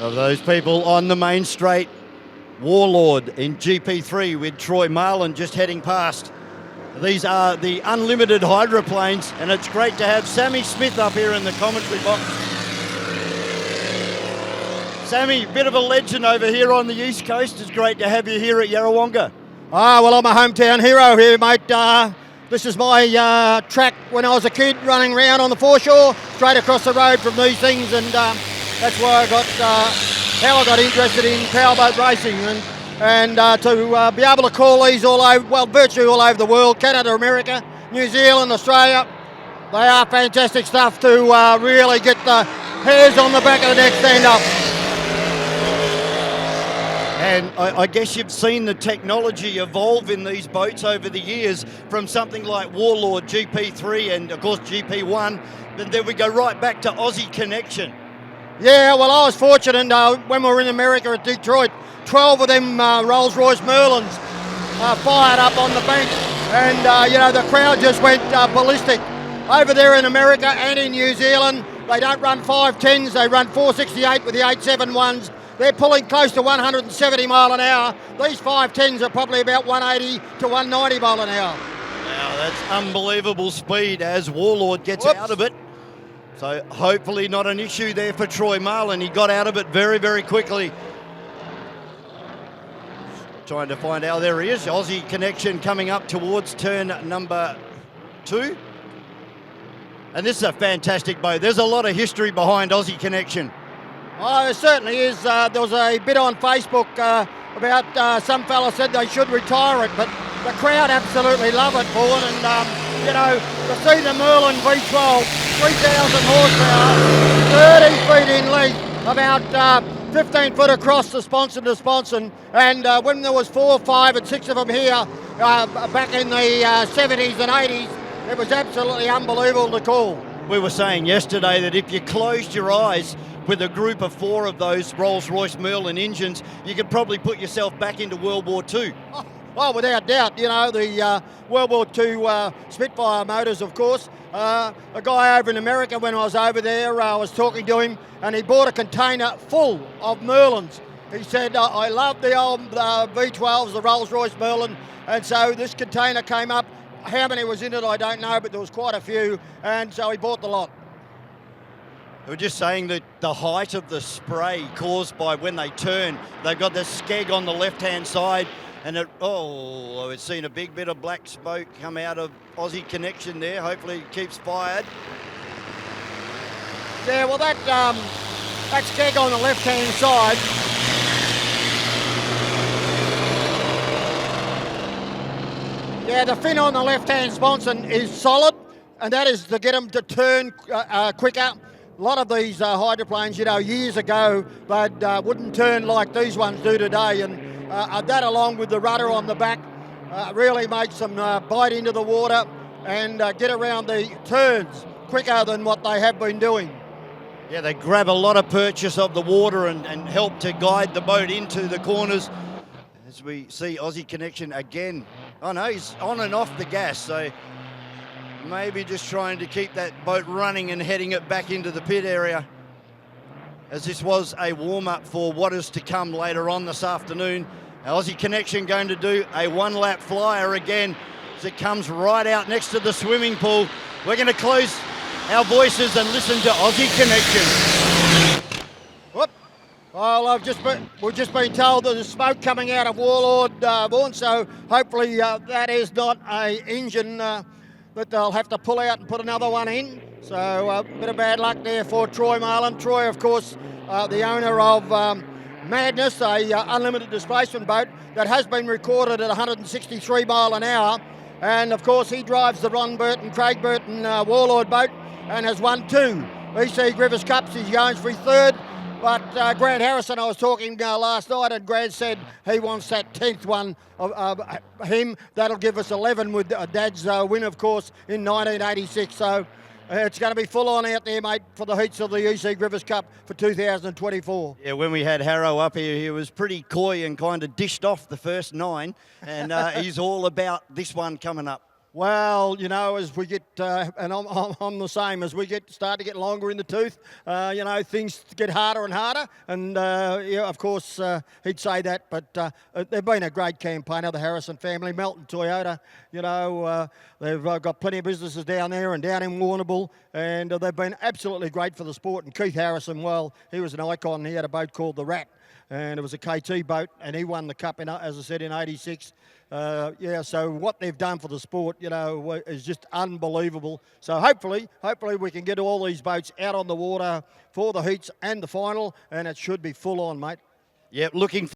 of those people on the main straight. Warlord in GP3 with Troy Marlin just heading past. These are the unlimited hydroplanes, and it's great to have Sammy Smith up here in the commentary box. Sammy, bit of a legend over here on the East Coast. It's great to have you here at Yarrawonga. Well, I'm a hometown hero here, mate. This is my track when I was a kid, running around on the foreshore, straight across the road from these things, and that's why I got how I got interested in powerboat racing, and to be able to call these all over, well, virtually all over the world, Canada, America, New Zealand, Australia. They are fantastic stuff to really get the hairs on the back of the neck stand up. And I guess you've seen the technology evolve in these boats over the years, from something like Warlord GP3 and of course GP1, but then we go right back to Aussie Connection. Yeah, well, I was fortunate when we were in America at Detroit, 12 of them Rolls-Royce Merlins fired up on the bank, and the crowd just went ballistic. Over there in America and in New Zealand, they don't run 510s, they run 468 with the 871s. They're pulling close to 170 mile an hour. These 510s are probably about 180 to 190 mile an hour. Now that's unbelievable speed as Warlord gets out of it. So hopefully not an issue there for Troy Marlin. He got out of it very, very quickly. Trying to find out, there he is. Aussie Connection coming up towards turn number 2. And this is a fantastic boat. There's a lot of history behind Aussie Connection. Oh, there certainly is. There was a bit on Facebook about some fella said they should retire it, but the crowd absolutely love it, Vaughan. And, to see the Merlin V12, 3,000 horsepower, 30 feet in length, about 15 foot across the sponson to sponson. And when there was 4, 5 and 6 of them here back in the 70s and 80s, it was absolutely unbelievable to call. We were saying yesterday that if you closed your eyes with a group of 4 of those Rolls-Royce Merlin engines, you could probably put yourself back into World War II. Oh, without doubt, the World War II Spitfire motors, of course. A guy over in America, when I was over there, I was talking to him, and he bought a container full of Merlins. He said, I love the old V12s, the Rolls-Royce Merlin, and so this container came up. How many was in it, I don't know, but there was quite a few, and so he bought the lot. We're just saying that the height of the spray caused by when they turn, they've got the skeg on the left-hand side, and we've seen a big bit of black smoke come out of Aussie Connection there. Hopefully it keeps fired. Yeah, well, that skeg on the left-hand side, yeah, the fin on the left-hand sponson is solid, and that is to get them to turn quicker. A lot of these hydroplanes, years ago, they wouldn't turn like these ones do today, and that along with the rudder on the back really makes them bite into the water and get around the turns quicker than what they have been doing. Yeah, they grab a lot of purchase of the water and help to guide the boat into the corners. As we see Aussie Connection again. Oh no, he's on and off the gas, so maybe just trying to keep that boat running and heading it back into the pit area, as this was a warm-up for what is to come later on this afternoon. Aussie Connection going to do a one-lap flyer again as it comes right out next to the swimming pool. We're going to close our voices and listen to Aussie Connection. Whoop. Well, we've just been told that there's smoke coming out of Warlord, Vaughan, so hopefully that is not an engine that they'll have to pull out and put another one in. So a bit of bad luck there for Troy Marlin. Troy, of course, the owner of Madness, a unlimited displacement boat that has been recorded at 163 mile an hour. And of course, he drives the Ron Burton, Craig Burton Warlord boat and has won 2 E.C Griffith Cups. He's going for his 3rd. But Grant Harrison, I was talking last night, and Grant said he wants that 10th one of him. That'll give us 11 with Dad's win, of course, in 1986. So it's going to be full on out there, mate, for the heats of the E.C Griffith Cup for 2024. Yeah, when we had Harrow up here, he was pretty coy and kind of dished off the first 9, and he's all about this one coming up. Well, you know, as we get, and I'm the same, as we start to get longer in the tooth, you know, things get harder and harder. And, yeah, of course, he'd say that. But they've been a great campaigner, the Harrison family. Melton Toyota, you know, they've got plenty of businesses down there and down in Warrnambool. And they've been absolutely great for the sport. And Keith Harrison, well, he was an icon. He had a boat called the Rat. And it was a KT boat, and he won the cup, as I said, in '86. Yeah, so what they've done for the sport, you know, is just unbelievable. So hopefully we can get all these boats out on the water for the heats and the final, and it should be full on, mate. Yeah, looking